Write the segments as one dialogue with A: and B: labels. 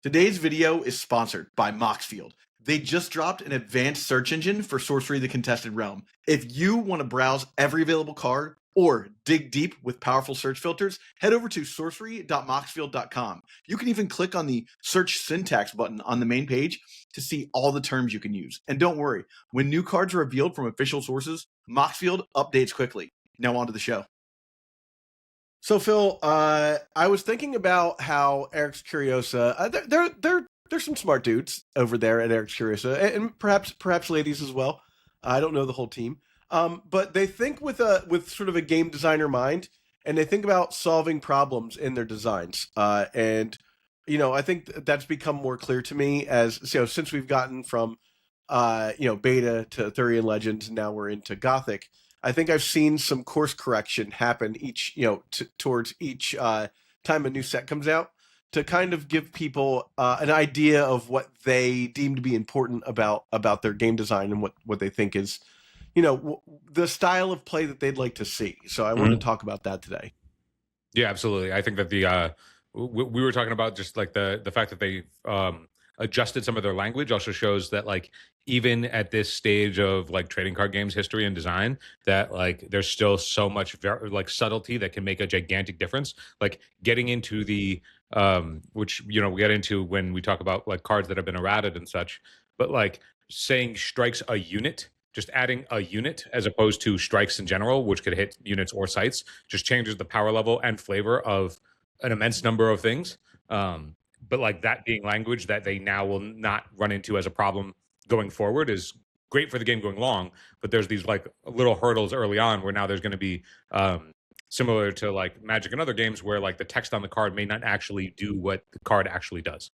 A: Today's video is sponsored by Moxfield. They just dropped an advanced search engine for Sorcery the Contested Realm. If you want to browse every available card or dig deep with powerful search filters, head over to sorcery.moxfield.com. You can even click on the search syntax button on the main page to see all the terms you can use. And don't worry, when new cards are revealed from official sources, Moxfield updates quickly. Now on to the show. So Phil, I was thinking about how Eric's Curiosa. There's some smart dudes over there at Eric's Curiosa, and perhaps ladies as well. I don't know the whole team, but they think with sort of a game designer mind, and they think about solving problems in their designs. And I think that's become more clear to me as since we've gotten from beta to Thurian Legends, and now we're into Gothic. I think I've seen some course correction happen towards each time a new set comes out to kind of give people an idea of what they deem to be important about their game design and what they think is, the style of play that they'd like to see. So I wanted to talk about that today.
B: Yeah, absolutely. I think that we were talking about just like the fact that they adjusted some of their language also shows that like even at this stage of like trading card games history and design that like there's still so much like subtlety that can make a gigantic difference, like getting into the which we get into when we talk about like cards that have been errated and such, but like saying strikes a unit, just adding a unit as opposed to strikes in general, which could hit units or sites, just changes the power level and flavor of an immense number of things. But like that being language that they now will not run into as a problem going forward is great for the game going long. But there's these like little hurdles early on where now there's going to be similar to like Magic and other games where like the text on the card may not actually do what the card actually does.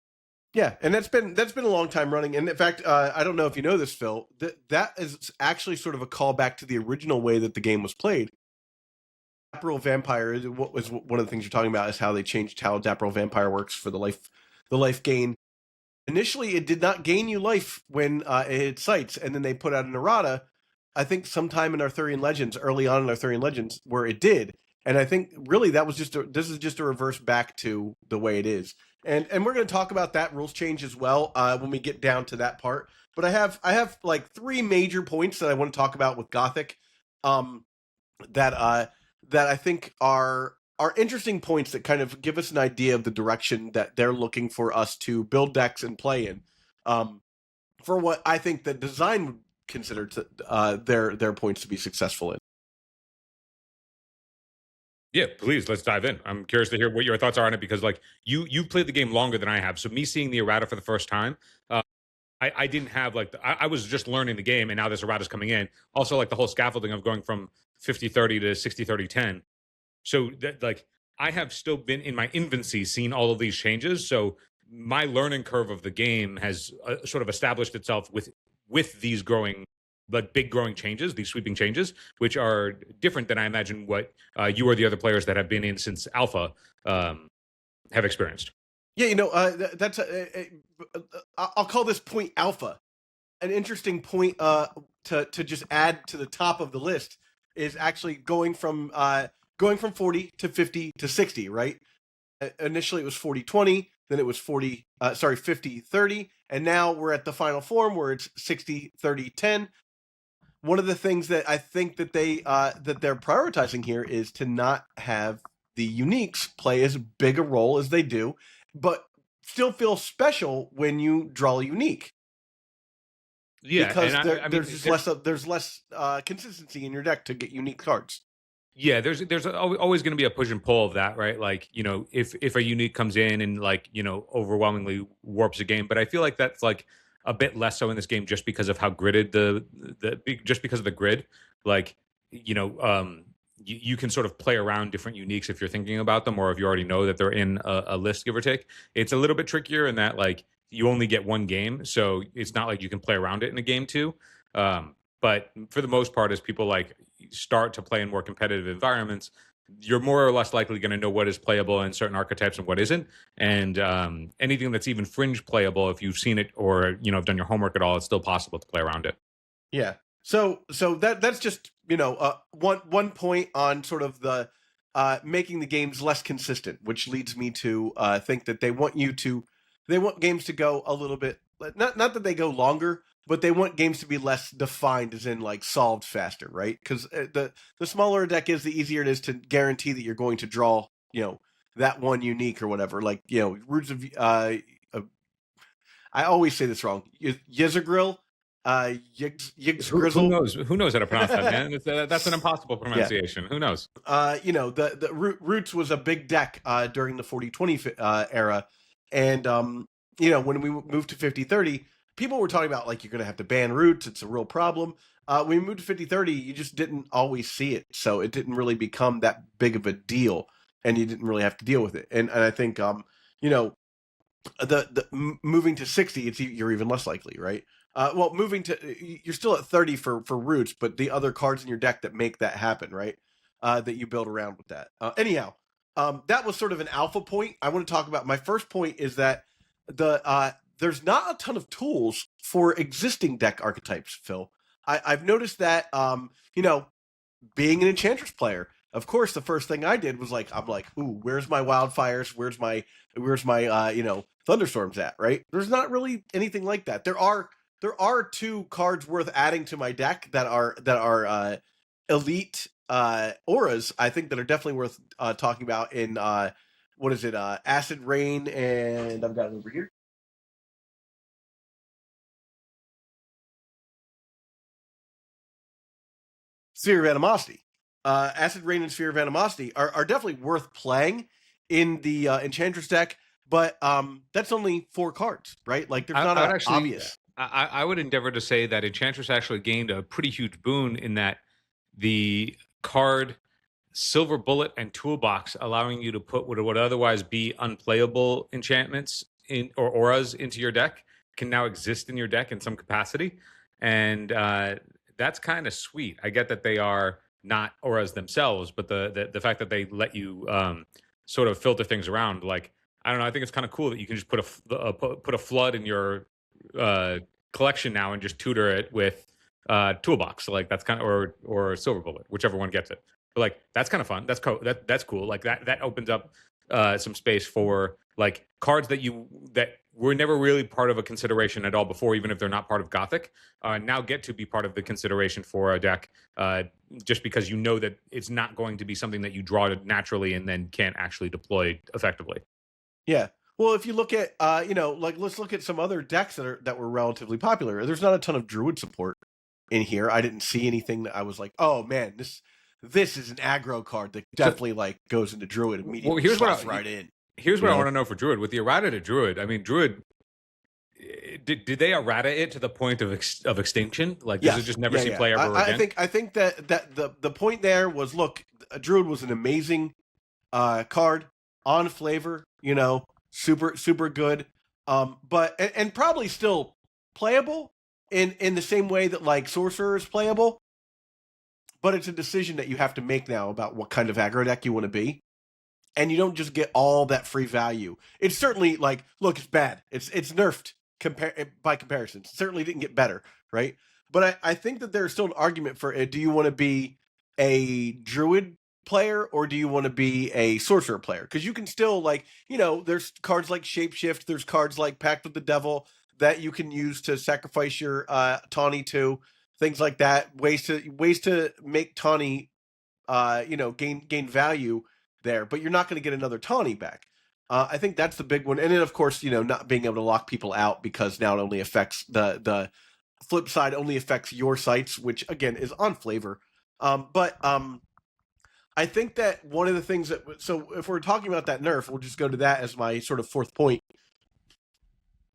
A: Yeah, and that's been a long time running. And in fact, I don't know if you know this, Phil, that is actually sort of a callback to the original way that the game was played. Dapril Vampire, what was one of the things you're talking about is how they changed how Dapril Vampire works for the life gain. Initially, it did not gain you life when it hit sites, and then they put out an errata, I think sometime in Arthurian Legends, early on in Arthurian Legends, where it did. And I think really that was this is just a reverse back to the way it is. And we're going to talk about that rules change as well when we get down to that part. But I have like three major points that I want to talk about with Gothic that I think are interesting points that kind of give us an idea of the direction that they're looking for us to build decks and play in, for what I think the design would consider their points to be successful in.
B: Yeah, please, let's dive in. I'm curious to hear what your thoughts are on it because like you've played the game longer than I have. So me seeing the errata for the first time, I didn't have like I was just learning the game, and now this errata is coming in. Also, like the whole scaffolding of going from 50-30 to 60-30-10. So that like I have still been in my infancy seeing all of these changes. So my learning curve of the game has sort of established itself with these growing, like big growing changes, these sweeping changes, which are different than I imagine what you or the other players that have been in since Alpha have experienced.
A: Yeah, that's I'll call this point alpha. An interesting point to just add to the top of the list is actually going from 40 to 50 to 60, right? Initially it was 40-20, then it was 50-30, and now we're at the final form where it's 60-30-10. One of the things that I think that they're prioritizing here is to not have the uniques play as big a role as they do, but still feel special when you draw a unique.
B: Yeah,
A: because there's less consistency in your deck to get unique cards.
B: Yeah, there's always going to be a push and pull of that, right? Like, if a unique comes in and like, overwhelmingly warps a game, but I feel like that's like a bit less so in this game just because of how gridded just because of the grid. Like, you can sort of play around different uniques if you're thinking about them or if you already know that they're in a list, give or take. It's a little bit trickier in that like you only get one game, so it's not like you can play around it in a game too. But for the most part, as people like start to play in more competitive environments, you're more or less likely going to know what is playable in certain archetypes and what isn't. And anything that's even fringe playable, if you've seen it or have done your homework at all, it's still possible to play around it.
A: Yeah. So that's just one point on sort of the making the games less consistent, which leads me to think that they want you to
C: they want games to go a little bit, not that they go longer, but they want games to be less defined, as in like solved faster, right? Because the smaller a deck is, the easier it is to guarantee that you're going to draw, that one unique or whatever. Like, Roots of I always say this wrong. Yizagrill, Yigs
B: Who
C: Grizzle.
B: knows? Who knows how to pronounce that, man? That's an impossible pronunciation. Who knows?
C: The Roots was a big deck during the 40-20 era, and when we moved to 50-30, people were talking about like you're going to have to ban Roots. It's a real problem. When we moved to 50-30, you just didn't always see it, so it didn't really become that big of a deal, and you didn't really have to deal with it. And I think moving to 60, you're even less likely, right? Moving to, you're still at 30 for Roots, but the other cards in your deck that make that happen, right? That you build around with that. Anyhow, that was sort of an alpha point. I want to talk about my first point is that there's not a ton of tools for existing deck archetypes, Phil. I've noticed that, being an Enchantress player, of course, the first thing I did was I'm like, ooh, where's my wildfires? Where's my thunderstorms at? Right? There's not really anything like that. There are two cards worth adding to my deck that are elite auras. I think that are definitely worth talking about in what is it? Acid Rain, and I've got it over here. Sphere of Animosity. Acid Rain and Sphere of Animosity are definitely worth playing in the Enchantress deck, but that's only 4 cards, right? Like, there's not an obvious.
B: I would endeavor to say that Enchantress actually gained a pretty huge boon in that the card Silver Bullet and Toolbox, allowing you to put what would otherwise be unplayable enchantments or auras into your deck, can now exist in your deck in some capacity, and that's kind of sweet. I get that they are not auras themselves, but the fact that they let you sort of filter things around, like, I don't know, I think it's kind of cool that you can just put a flood in your collection now and just tutor it with Toolbox, like that's kind of, or Silver Bullet, whichever one gets it. But like, that's kind of fun. That's cool. Like that opens up some space for like cards that were never really part of a consideration at all before, even if they're not part of Gothic, now get to be part of the consideration for a deck, just because you know that it's not going to be something that you draw naturally and then can't actually deploy effectively.
C: Yeah. Well, if you look at, let's look at some other decks that were relatively popular. There's not a ton of Druid support in here. I didn't see anything that I was like, oh man, this is an aggro card that definitely like goes into Druid immediately.
B: Well, here's what I want to know for Druid. With the errata to Druid, I mean, Druid, did they errata it to the point of extinction? Like, does it just never see play ever again?
C: I think that the point there was, look, Druid was an amazing card on flavor, super good, but and probably still playable in the same way that like Sorcerer is playable. But it's a decision that you have to make now about what kind of aggro deck you want to be. And you don't just get all that free value. It's certainly like, look, it's bad. It's nerfed by comparison. It certainly didn't get better, right? But I think that there's still an argument for it. Do you want to be a Druid player or do you want to be a Sorcerer player? Because you can still there's cards like Shapeshift. There's cards like Pact with the Devil that you can use to sacrifice your Tawny to. Things like that, ways to make Tawny, gain value there, but you're not going to get another Tawny back. I think that's the big one, and then of course, not being able to lock people out because now it only affects the flip side only affects your sites, which again is on flavor. But I think that one of the things so if we're talking about that nerf, we'll just go to that as my sort of fourth point.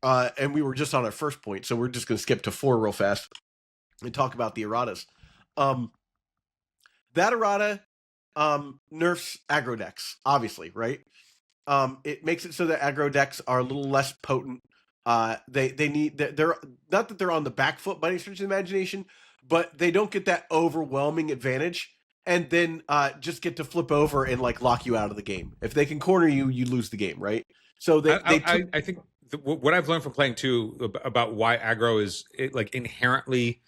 C: And we were just on our first point, so we're just going to skip to 4 real fast and talk about the erratas. That errata nerfs aggro decks, obviously, right? It makes it so that aggro decks are a little less potent. They're not that they're on the back foot by any stretch of the imagination, but they don't get that overwhelming advantage and then just get to flip over and like lock you out of the game. If they can corner you, you lose the game, right? So
B: I think what I've learned from playing too about why aggro is inherently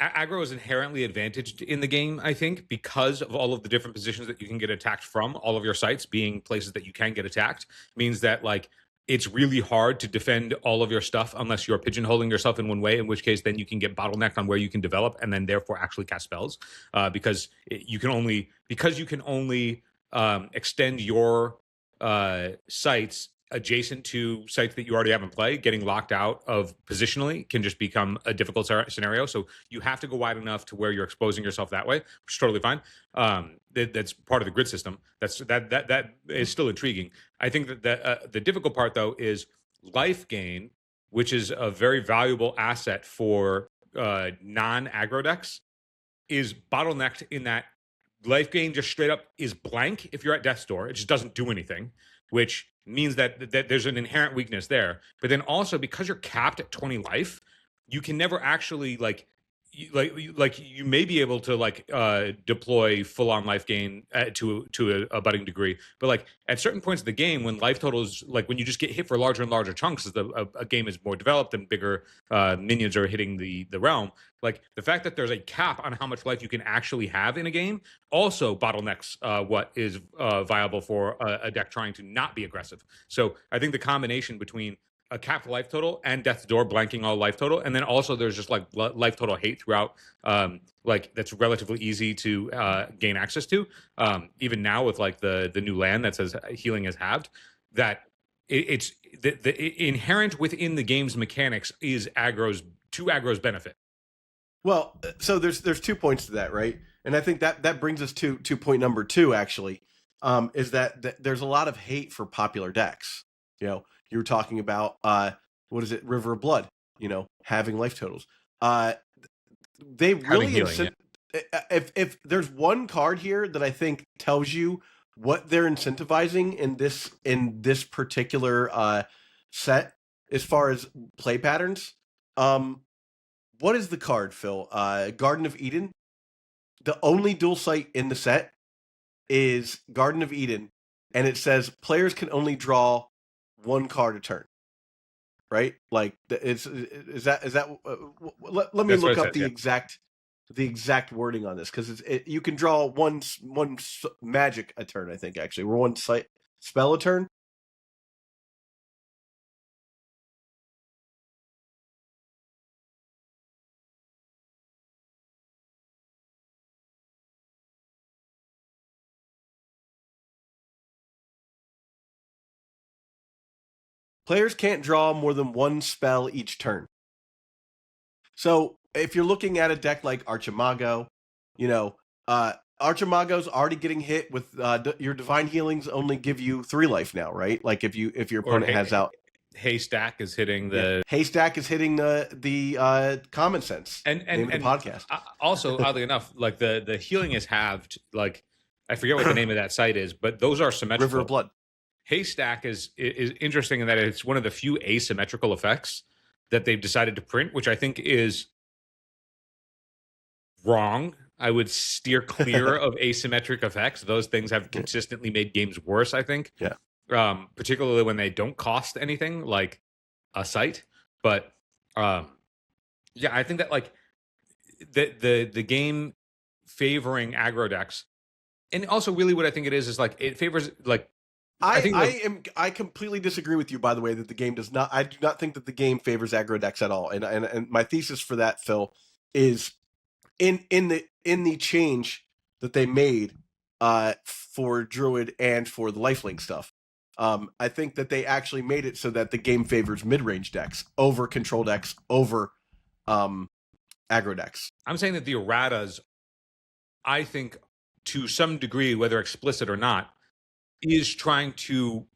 B: aggro is inherently advantaged in the game, I think, because of all of the different positions that you can get attacked from. All of your sites being places that you can get attacked means that like it's really hard to defend all of your stuff unless you're pigeonholing yourself in one way, in which case then you can get bottlenecked on where you can develop and then therefore actually cast spells, because you can only extend your sites adjacent to sites that you already have in play. Getting locked out of positionally can just become a difficult scenario. So you have to go wide enough to where you're exposing yourself that way, which is totally fine. That's part of the grid system. That is still intriguing. I think that the difficult part though is life gain, which is a very valuable asset for non-aggro decks, is bottlenecked in that life gain just straight up is blank if you're at death's door. It just doesn't do anything, which means that there's an inherent weakness there. But then also because you're capped at 20 life, you can never actually you may be able to deploy full on life gain to a budding degree, but like at certain points of the game when life totals, like when you just get hit for larger and larger chunks as a game is more developed and bigger minions are hitting the realm, like the fact that there's a cap on how much life you can actually have in a game also bottlenecks what is viable for a deck trying to not be aggressive. So I think the combination between a capped life total and death's door blanking all life total, and then also there's just like life total hate throughout, like that's relatively easy to gain access to, even now with like the new land that says healing is halved, that it's the inherent within the game's mechanics is aggro's benefit.
C: Well, so there's 2 points to that, right? And I think that brings us to point number 2 actually, is that there's a lot of hate for popular decks. You know, you were talking about what is it, River of Blood? You know, having life totals. They really if there's one card here that I think tells you what they're incentivizing in this particular set as far as play patterns. What is the card, Phil? Garden of Eden. The only dual site in the set is Garden of Eden, and it says players can only draw one card a turn. Right? Like is that let me look up the exact wording on this, because you can draw one magic a turn, I think, actually, or one spell a turn. Players can't draw more than one spell each turn. So if you're looking at a deck like Archimago, you know, Archimago's already getting hit with your divine healings only give you 3 life now, right? Like if your opponent has out.
B: Haystack is hitting the
C: Haystack is hitting the common sense
B: and
C: the podcast.
B: Also, oddly enough, like the healing is halved. Like I forget what the name of that site is, but those are symmetrical.
C: River of Blood.
B: Haystack is interesting in that it's one of the few asymmetrical effects that they've decided to print, which I think is wrong. I would steer clear of asymmetric effects. Those things have consistently made games worse, I think.
C: Yeah.
B: Particularly when they don't cost anything like a site. But yeah, I think that like the game favoring aggro decks, and also really what I think it is like it favors like
C: I completely disagree with you, by the way, that the game does not. I do not think that the game favors aggro decks at all. And my thesis for that, Phil, is in the change that they made for Druid and for the lifelink stuff. I think that they actually made it so that the game favors mid-range decks over control decks over aggro decks.
B: I'm saying that the erratas, I think, to some degree, whether explicit or not, is trying to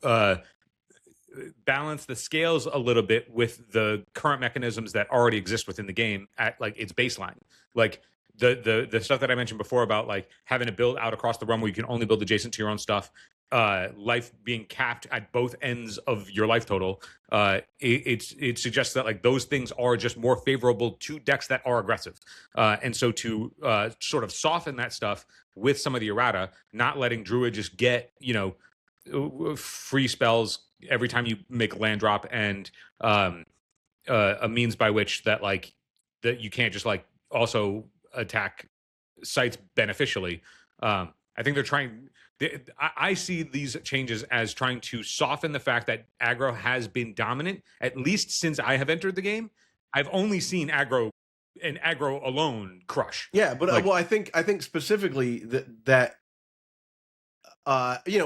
B: balance the scales a little bit with the current mechanisms that already exist within the game at like its baseline. Like the stuff that I mentioned before about like having to build out across the realm where you can only build adjacent to your own stuff, life being capped at both ends of your life total. It suggests that like those things are just more favorable to decks that are aggressive. And so to sort of soften that stuff with some of the errata, not letting Druid just get, you know, free spells every time you make a land drop, and a means by which that like that you can't just like also attack sites beneficially. I think they're trying. I see these changes as trying to soften the fact that aggro has been dominant, at least since I have entered the game. I've only seen aggro and aggro alone crush.
C: Yeah, but
B: Like-
C: well, I think specifically that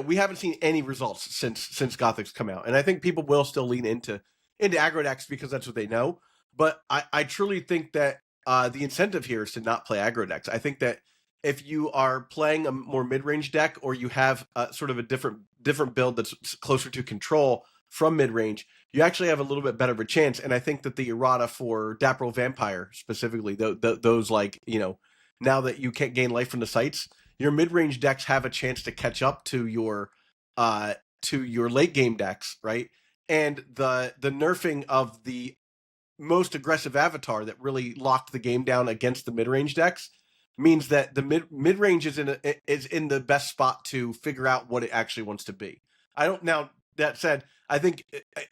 C: we haven't seen any results since Gothic's come out, and I think people will still lean into aggro decks because that's what they know. But I truly think that the incentive here is to not play aggro decks. I think that if you are playing a more mid-range deck, or you have sort of a different build that's closer to control from mid-range, you actually have a little bit better of a chance. And I think that the errata for Dapril Vampire specifically, those now that you can't gain life from the sites, your mid-range decks have a chance to catch up to your late game decks, right? And the nerfing of the most aggressive avatar that really locked the game down against the mid-range decks means that the mid-range is in the best spot to figure out what it actually wants to be. Now that said, I think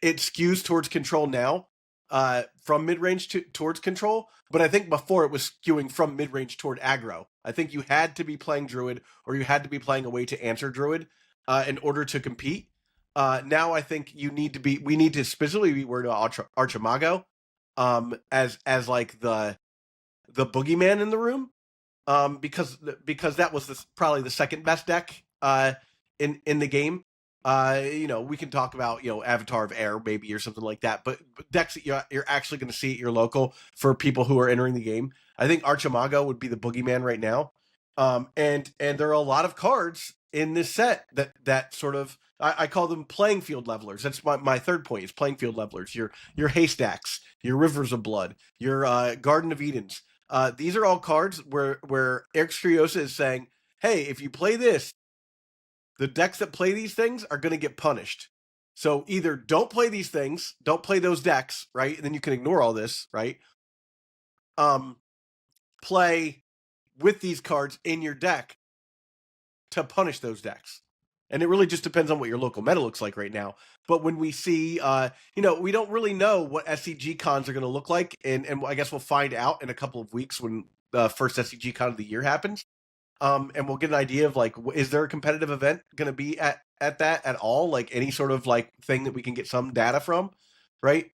C: it skews towards control now, from mid-range towards control, but I think before it was skewing from mid-range toward aggro. I think you had to be playing Druid, or you had to be playing a way to answer Druid in order to compete. Now I think we need to specifically be worried about Archimago as like the boogeyman in the room, because that was probably the second best deck in the game. We can talk about Avatar of Air maybe or something like that, but decks that you're actually going to see at your local for people who are entering the game. I think Archimago would be the boogeyman right now, and there are a lot of cards in this set that sort of I call them playing field levelers. That's my third point is playing field levelers. Your Haystacks, your Rivers of Blood, your Garden of Edens. These are all cards where Curiosa is saying, hey, if you play this, the decks that play these things are going to get punished. So either don't play these things, don't play those decks, right? And then you can ignore all this, right? Play with these cards in your deck to punish those decks. And it really just depends on what your local meta looks like right now. But when we see, we don't really know what SCG cons are going to look like. And I guess we'll find out in a couple of weeks when the first SCG con of the year happens. And we'll get an idea of like, is there a competitive event going to be at that at all? Like any sort of like thing that we can get some data from, right?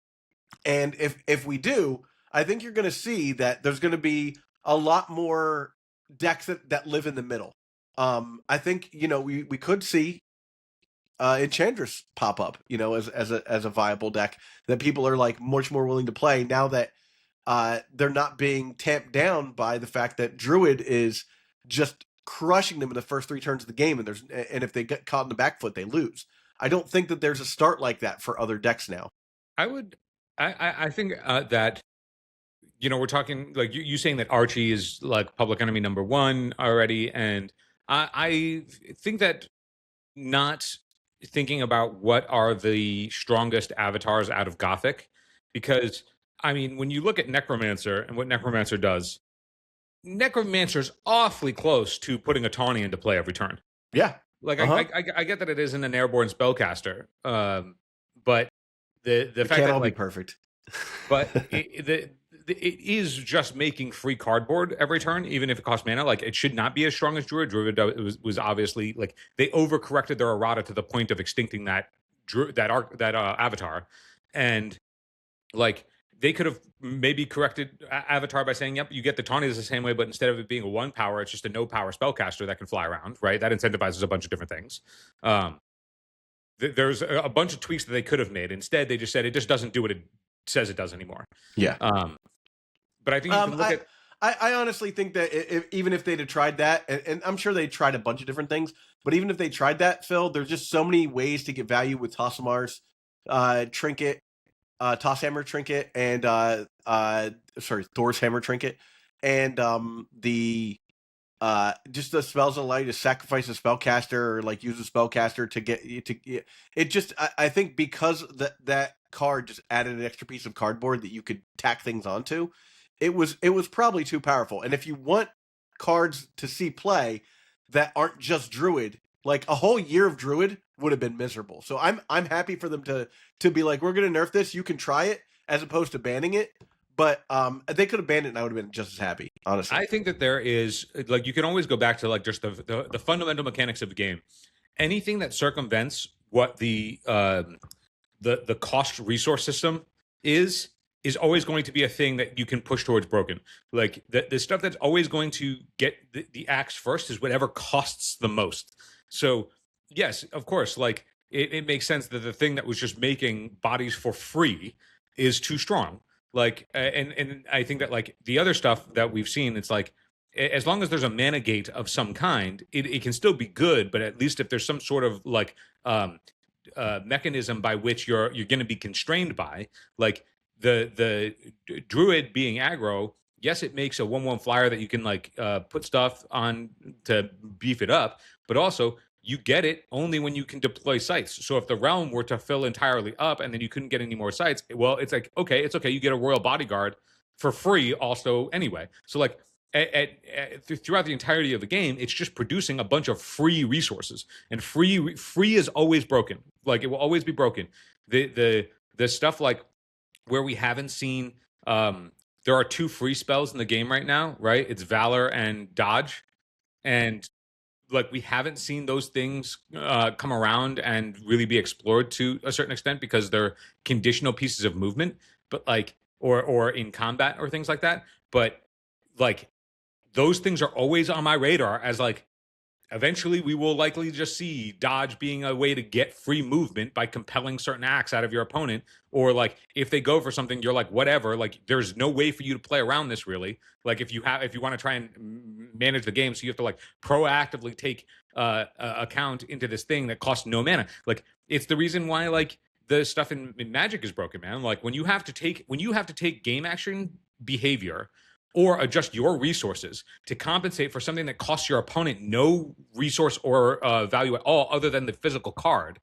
C: And if we do, I think you're going to see that there's going to be a lot more decks that live in the middle. I think we could see Enchantress pop up, as a viable deck that people are like much more willing to play now that they're not being tamped down by the fact that Druid is just crushing them in the first 3 turns of the game, and if they get caught in the back foot, they lose. I don't think that there's a start like that for other decks now.
B: I think that we're talking like you saying that Archie is like public enemy number 1 already, and I think that not thinking about what are the strongest avatars out of Gothic, because I mean when you look at Necromancer and what Necromancer does, Necromancer's awfully close to putting a tawny into play every turn.
C: Yeah.
B: Like I get that it isn't an airborne spellcaster, but the fact
C: can't
B: that
C: all
B: like
C: be perfect,
B: but it is just making free cardboard every turn, even if it costs mana. Like it should not be as strong as Druid. Druid was obviously like they overcorrected their errata to the point of extincting that avatar, and like they could have maybe corrected Avatar by saying, yep, you get the tawny the same way, but instead of it being a 1 power, it's just a no power spellcaster that can fly around, right? That incentivizes a bunch of different things. There's a bunch of tweaks that they could have made. Instead, they just said it just doesn't do what it says it does anymore.
C: Yeah.
B: But I think you can look at...
C: I honestly think that even if they'd have tried that, and I'm sure they tried a bunch of different things, but even if they tried that, Phil, there's just so many ways to get value with Tossamar's trinket, Toss Hammer trinket, and Thor's Hammer trinket, and just the spells allow you to sacrifice a spellcaster or like use a spellcaster to get it. Just I think because that card just added an extra piece of cardboard that you could tack things onto, it was probably too powerful. And if you want cards to see play that aren't just Druid, like a whole year of Druid would have been miserable. So I'm happy for them to be like, we're going to nerf this. You can try it as opposed to banning it. But they could have banned it, and I would have been just as happy, honestly.
B: I think that there is like you can always go back to like just the fundamental mechanics of the game. Anything that circumvents what the cost resource system is always going to be a thing that you can push towards broken. Like the stuff that's always going to get the axe first is whatever costs the most. So yes, of course, like it makes sense that the thing that was just making bodies for free is too strong. Like and I think that like the other stuff that we've seen, it's like as long as there's a mana gate of some kind, it can still be good. But at least if there's some sort of like mechanism by which you're going to be constrained by, like the druid being aggro, yes, it makes a 1/1 flyer that you can like put stuff on to beef it up, but also you get it only when you can deploy sites. So if the realm were to fill entirely up and then you couldn't get any more sites, well, it's like it's okay, you get a royal bodyguard for free also anyway. So like throughout the entirety of the game, it's just producing a bunch of free resources, and free is always broken. Like it will always be broken. The stuff like where we haven't seen, there are 2 free spells in the game right now, right? It's Valor and Dodge, and like we haven't seen those things come around and really be explored to a certain extent because they're conditional pieces of movement, but like or in combat or things like that. But like those things are always on my radar as like eventually we will likely just see dodge being a way to get free movement by compelling certain acts out of your opponent, or like if they go for something you're like whatever, like there's no way for you to play around this really. Like if you want to try and manage the game, so you have to like proactively take account into this thing that costs no mana. Like it's the reason why like the stuff in Magic is broken, man. Like when you have to take game action behavior or adjust your resources to compensate for something that costs your opponent no resource or value at all other than the physical card,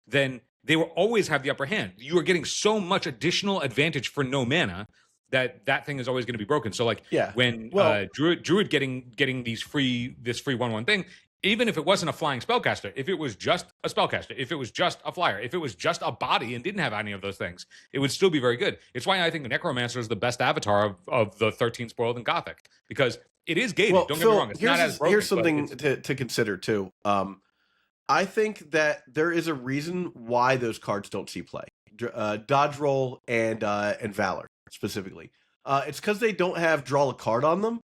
B: then they will always have the upper hand. You are getting so much additional advantage for no mana that thing is always going to be broken. So like when Druid getting this free 1/1 thing, even if it wasn't a flying spellcaster, if it was just a spellcaster, if it was just a flyer, if it was just a body and didn't have any of those things, it would still be very good. It's why I think the Necromancer is the best avatar of the 13 spoiled in Gothic, because it is gated.
C: Well,
B: don't get me wrong. It's not as broken,
C: here's something to consider too. I think that there is a reason why those cards don't see play. Dodge roll and Valor specifically. It's because they don't have draw a card on them,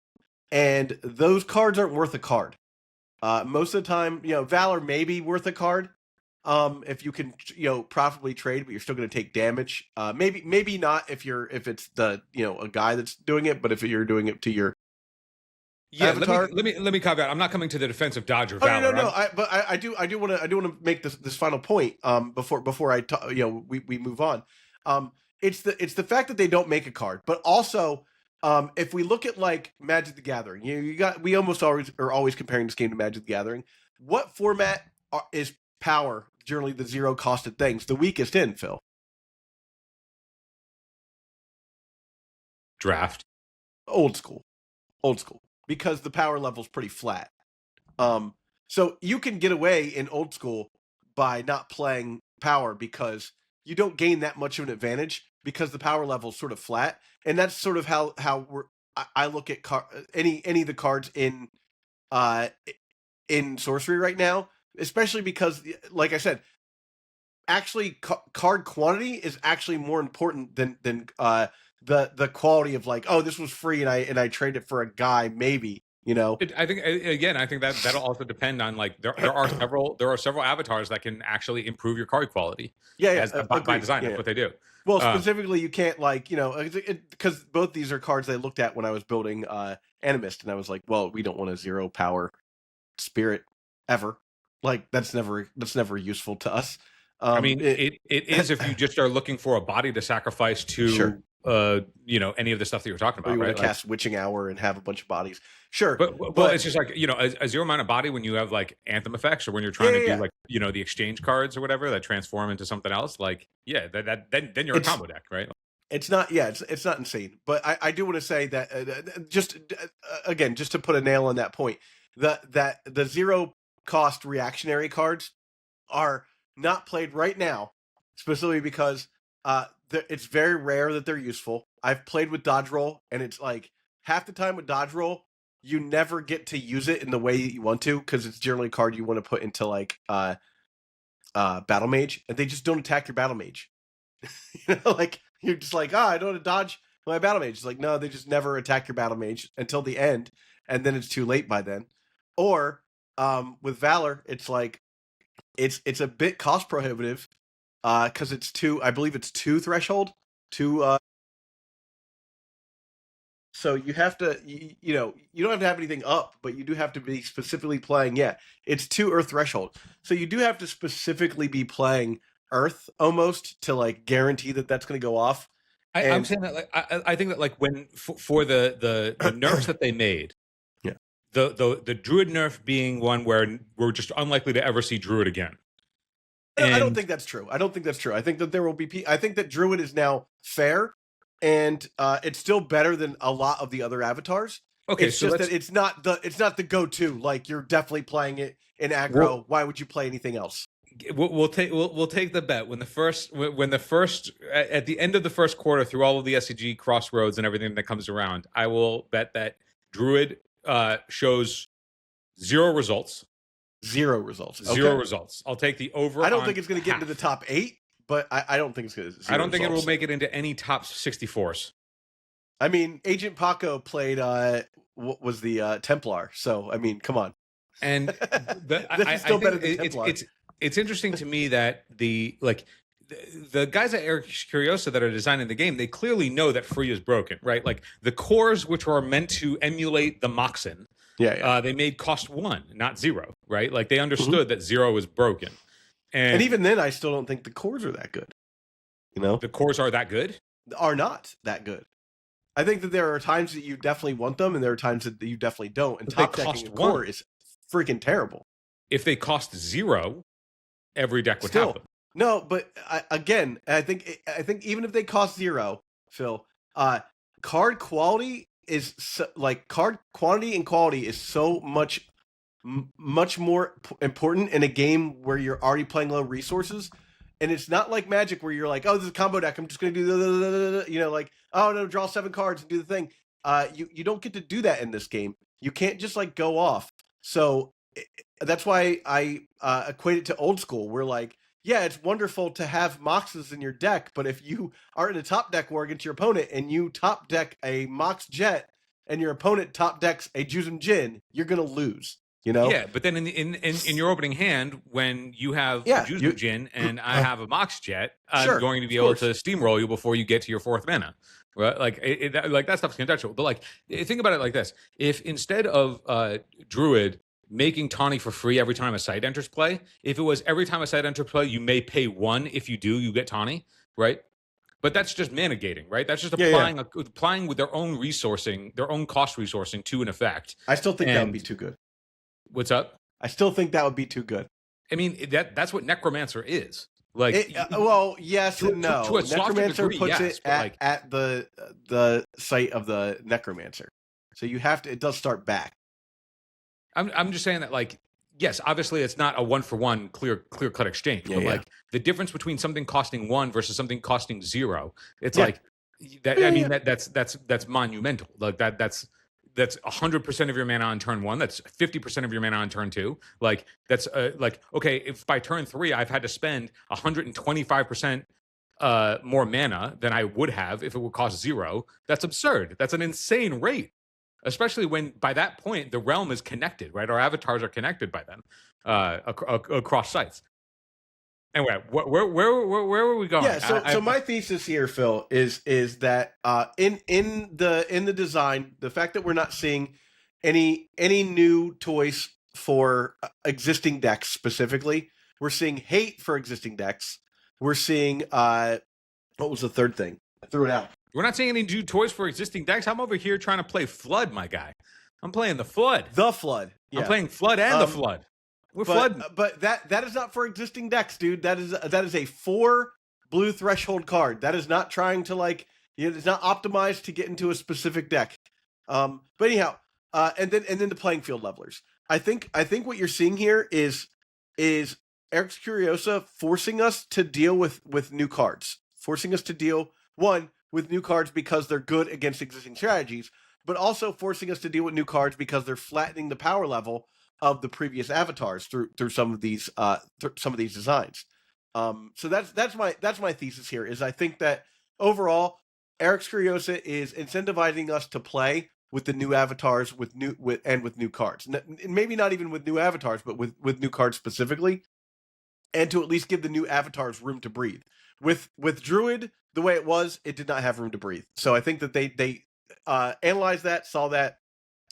C: and those cards aren't worth a card. Most of the time, Valor may be worth a card if you can, profitably trade, but you're still going to take damage. Maybe not if it's the a guy that's doing it, but if you're doing it to your avatar.
B: Let me caveat. I'm not coming to the defense of Dodge or Valor.
C: No. I do want to make this final point before we move on. It's the fact that they don't make a card, but also. If we look at like Magic the Gathering, we almost always are always comparing this game to Magic the Gathering. What format is power generally the zero costed things the weakest in, Phil?
B: Draft.
C: Old school, because the power level's pretty flat. So you can get away in old school by not playing power because you don't gain that much of an advantage because the power level is sort of flat. And that's sort of how I look at any of the cards in Sorcery right now, especially because, like I said, actually card quantity is actually more important than the quality of like, oh, this was free and I traded it for a guy maybe.
B: I think that'll also depend on like there are several avatars that can actually improve your card quality. By design, that's what they do.
C: Well, specifically, you can't because both these are cards I looked at when I was building Animist, and I was like, well, we don't want a 0 power spirit ever. Like that's never useful to us.
B: I mean, it is if you just are looking for a body to sacrifice to.
C: Sure.
B: Any of the stuff that you're talking about,
C: you
B: right?
C: Want to cast Witching Hour and have a bunch of bodies. Sure.
B: But it's just like, a 0 mana body when you have like Anthem effects or when you're trying to do like, the exchange cards or whatever that transform into something else. Like, then you're a combo deck, right?
C: It's not, it's not insane. But I do want to say that just to put a nail on that point, that the 0 cost reactionary cards are not played right now, specifically because it's very rare that they're useful. I've played with dodge roll, and it's like half the time with dodge roll, you never get to use it in the way you want to because it's generally a card you want to put into like battle mage, and they just don't attack your battle mage. Like you're just like, I don't want to dodge my battle mage. It's like, no, they just never attack your battle mage until the end, and then it's too late by then. Or with Valor, it's like it's a bit cost prohibitive because it's I believe it's 2 threshold, 2 so you have to, you don't have to have anything up, but you do have to be specifically playing. Yeah, it's 2 Earth threshold. So you do have to specifically be playing Earth almost to like guarantee that that's going to go off.
B: I'm saying that like I think that like when for the nerfs that they made,
C: yeah,
B: the Druid nerf being one where we're just unlikely to ever see Druid again.
C: I don't think that's true. I think that there will be. I think that Druid is now fair. And it's still better than a lot of the other avatars. Okay, it's just that it's not the go-to. Like you're definitely playing it in aggro. Well, why would you play anything else?
B: We'll take the bet when the first at the end of the first quarter through all of the SCG crossroads and everything that comes around, I will bet that Druid shows 0 results.
C: 0 results. Okay.
B: 0 results. I'll take the over.
C: I don't think it's going to get into the top 8. But I don't think it's going to.
B: I don't think it will make it into any top 64s.
C: I mean, Agent Paco played what was the Templar? So I mean, come on.
B: And
C: this is still better than Templar.
B: It's interesting to me that the guys at Curiosa that are designing the game, they clearly know that free is broken, right? Like the cores which are meant to emulate the Moxen, they made cost 1, not 0, right? Like they understood that 0 is broken.
C: And even then, I still don't think the cores are that good.
B: The cores are that good?
C: Are not that good. I think that there are times that you definitely want them, and there are times that you definitely don't. And top decking a core is freaking terrible.
B: If they cost 0, every deck would have them.
C: No, but I think even if they cost 0, Phil, card quality is card quantity and quality is so much more important in a game where you're already playing low resources. And it's not like Magic where you're like, oh, this is a combo deck, I'm just going to do like, oh no, draw 7 cards and do the thing. You don't get to do that in this game. You can't just like go off. So that's why I equate it to old school. Where like, yeah, it's wonderful to have Moxes in your deck, but if you are in a top deck war against your opponent and you top deck a Mox Jet and your opponent top decks a Juzum Jin, you're going to lose.
B: Yeah, but then in your opening hand, when you have Juzum Jin and I have a Mox Jet, I'm going to be able to steamroll you before you get to your 4th mana. Right? Like like that stuff's contextual. But like think about it like this: if instead of Druid making Tawny for free every time a site enters play, if it was every time a site enters play, you may pay 1. If you do, you get Tawny, right? But that's just mana gating, right? That's just applying with their own resourcing, their own cost resourcing to an effect.
C: I still think that would be too good.
B: What's up?
C: I still think that would be too good.
B: I mean, that's what Necromancer is. Like,
C: well, yes and no.
B: To a
C: Necromancer
B: degree,
C: puts
B: yes,
C: it at the site of the Necromancer, so you have to. It does start back.
B: I'm just saying that, like, yes, obviously it's not a 1-for-1 clear cut exchange, but like the difference between something costing 1 versus something costing 0, it's like that. I mean, that's monumental. Like that's 100% of your mana on turn 1. That's 50% of your mana on turn 2. Like that's like, okay, if by turn 3 I've had to spend 125% more mana than I would have if it would cost 0, that's absurd. That's an insane rate, especially when by that point the realm is connected, right? Our avatars are connected by then across sites. Anyway, where were we going?
C: Yeah, so my thesis here, Phil, is that in the design, the fact that we're not seeing any new toys for existing decks specifically, we're seeing hate for existing decks. We're seeing what was the third thing? I threw it out.
B: We're not seeing any new toys for existing decks. I'm over here trying to play Flood, my guy. I'm playing the Flood.
C: The Flood. Yeah.
B: I'm playing Flood and the Flood. We're flooding.
C: But that is not for existing decks, dude. That is a 4 blue threshold card. That is not trying to like, it's not optimized to get into a specific deck. But anyhow, and then the playing field levelers. I think what you're seeing here is Eric's Curiosa forcing us to deal with new cards, forcing us to deal. One, with new cards because they're good against existing strategies, but also forcing us to deal with new cards because they're flattening the power level of the previous avatars through some of these designs. So that's my thesis here. Is I think that overall, Eric's Curiosa is incentivizing us to play with the new avatars with new cards. Maybe not even with new avatars, but with new cards specifically, and to at least give the new avatars room to breathe. With Druid, the way it did not have room to breathe. So I think that they analyzed that, saw that,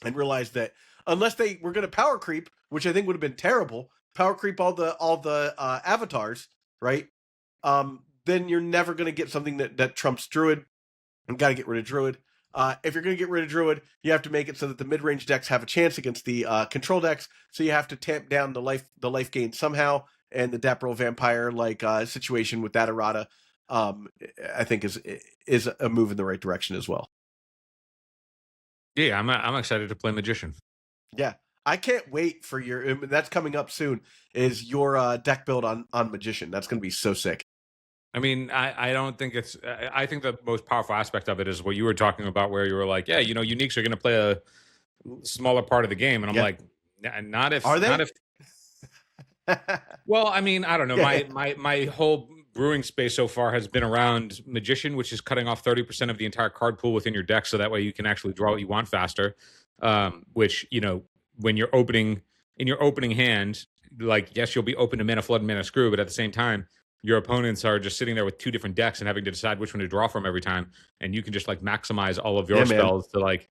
C: and realized that unless they were going to power creep, which I think would have been terrible, power creep all the avatars, right? Then you're never going to get something that trumps Druid. You've got to get rid of Druid. If you're going to get rid of Druid, you have to make it so that the mid-range decks have a chance against the control decks. So you have to tamp down the life gain somehow. And the Dapril Vampire situation with that errata, I think is a move in the right direction as well.
B: Yeah, I'm excited to play Magician.
C: Yeah, I can't wait for that's coming up soon. Is your deck build on Magician? That's going to be so sick.
B: I mean, I don't think it's. I think the most powerful aspect of it is what you were talking about, where you were like, yeah, uniques are going to play a smaller part of the game, and I'm like, not if.
C: Are they?
B: Not if. Well, I mean, I don't know. My whole brewing space so far has been around Magician, which is cutting off 30% of the entire card pool within your deck, so that way you can actually draw what you want faster. Which when you're opening in your opening hand, like yes, you'll be open to mana flood and mana screw, but at the same time, your opponents are just sitting there with two different decks and having to decide which one to draw from every time, and you can just like maximize all of your spells to like.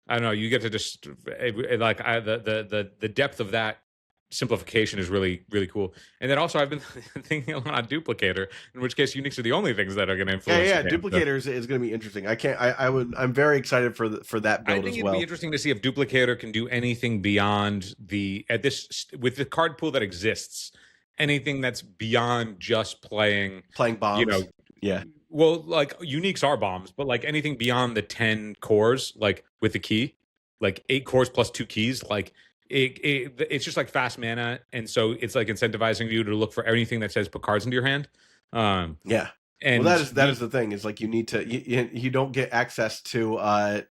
B: I don't know. You get to just like the depth of that simplification is really, really cool. And then also I've been thinking a lot on Duplicator, in which case uniques are the only things that are going to influence.
C: Yeah, Duplicator is going to be interesting. I'm very excited for that build as well.
B: I think it'd be interesting to see if Duplicator can do anything beyond with the card pool that exists, anything that's beyond just playing
C: bombs. Yeah.
B: Well, like uniques are bombs, but like anything beyond the 10 cores, like with the key, like 8 cores plus 2 keys, like it's just like fast mana, and so it's like incentivizing you to look for anything that says put cards into your hand.
C: Yeah, and that is the thing, is like you need to you don't get access to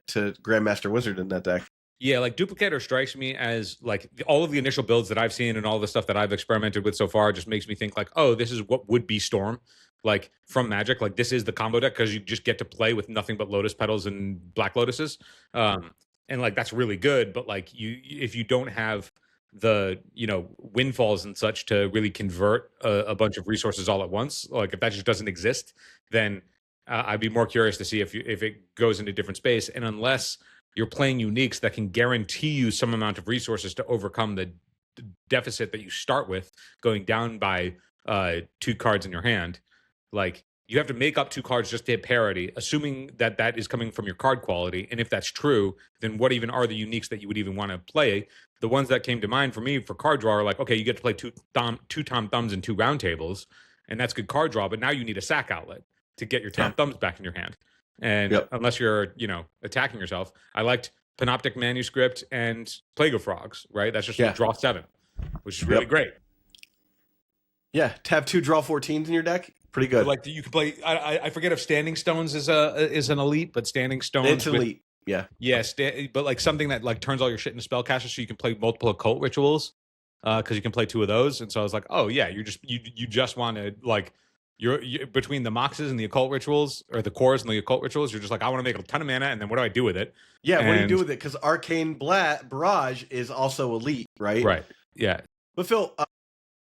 C: Grandmaster Wizard in that deck.
B: Yeah, like Duplicator strikes me as like all of the initial builds that I've seen and all the stuff that I've experimented with so far just makes me think like, oh, this is what would be Storm, like from Magic. Like this is the combo deck because you just get to play with nothing but Lotus Petals and Black Lotuses. And like that's really good, but like if you don't have the windfalls and such to really convert a bunch of resources all at once, like if that just doesn't exist, then I'd be more curious to see if it goes into different space. And unless you're playing uniques that can guarantee you some amount of resources to overcome the deficit that you start with, going down by 2 cards in your hand, like you have to make up 2 cards just to hit parity, assuming that is coming from your card quality. And if that's true, then what even are the uniques that you would even want to play? The ones that came to mind for me for card draw are like, okay, you get to play two Tom Thumbs and 2 Round Tables, and that's good card draw, but now you need a sack outlet to get your Tom Thumbs back in your hand. And unless you're, attacking yourself, I liked Panoptic Manuscript and Plague of Frogs, right? That's just draw 7, which is really great.
C: Yeah, to have 2 draw 14s in your deck, pretty good.
B: Like you can play. I forget if Standing Stones is an elite, but Standing Stones
C: it's elite. Yeah.
B: But like something that like turns all your shit into spellcaster, so you can play multiple occult rituals, because you can play 2 of those. And so I was like, oh yeah, you just want to like you're between the moxes and the occult rituals, or the cores and the occult rituals. You're just like, I want to make a ton of mana, and then what do I do with it?
C: Yeah, what do you do with it? Because Arcane Barrage is also elite, right?
B: Right. Yeah.
C: But Phil,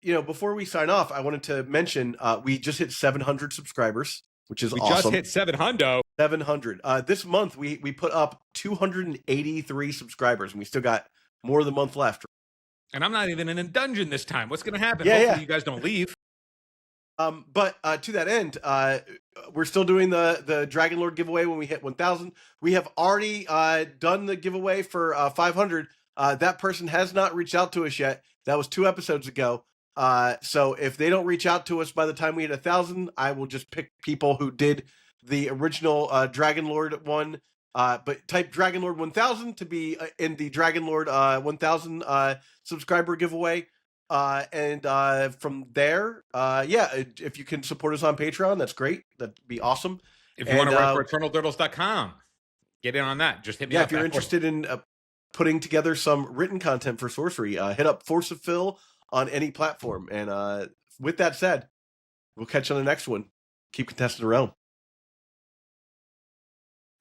C: before we sign off, I wanted to mention we just hit 700 subscribers, which is awesome. We
B: just hit 700.
C: 700. This month we put up 283 subscribers, and we still got more of the month left.
B: And I'm not even in a dungeon this time. What's going to happen?
C: Yeah,
B: Hopefully you guys don't leave.
C: But to that end, we're still doing the Dragon Lord giveaway when we hit 1,000. We have already done the giveaway for 500. That person has not reached out to us yet. That was 2 episodes ago. So if they don't reach out to us by the time we hit 1,000, I will just pick people who did the original Dragon Lord one. But type Dragon Lord 1000 to be in the Dragon Lord 1000 subscriber giveaway. And from there, if you can support us on Patreon, that's great. That'd be awesome.
B: If you want to write for eternaldirtles.com, get in on that. Just hit me up.
C: If you're interested in putting together some written content for Sorcery, hit up Force of Phil on any platform. And with that said, we'll catch you on the next one. Keep contesting the realm.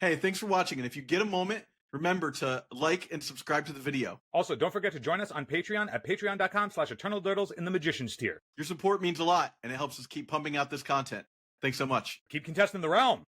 A: Hey, thanks for watching. And if you get a moment, remember to like and subscribe to the video.
D: Also, don't forget to join us on Patreon at patreon.com/eternaldurdles in the Magician's tier.
A: Your support means a lot, and it helps us keep pumping out this content. Thanks so much.
D: Keep contesting the realm.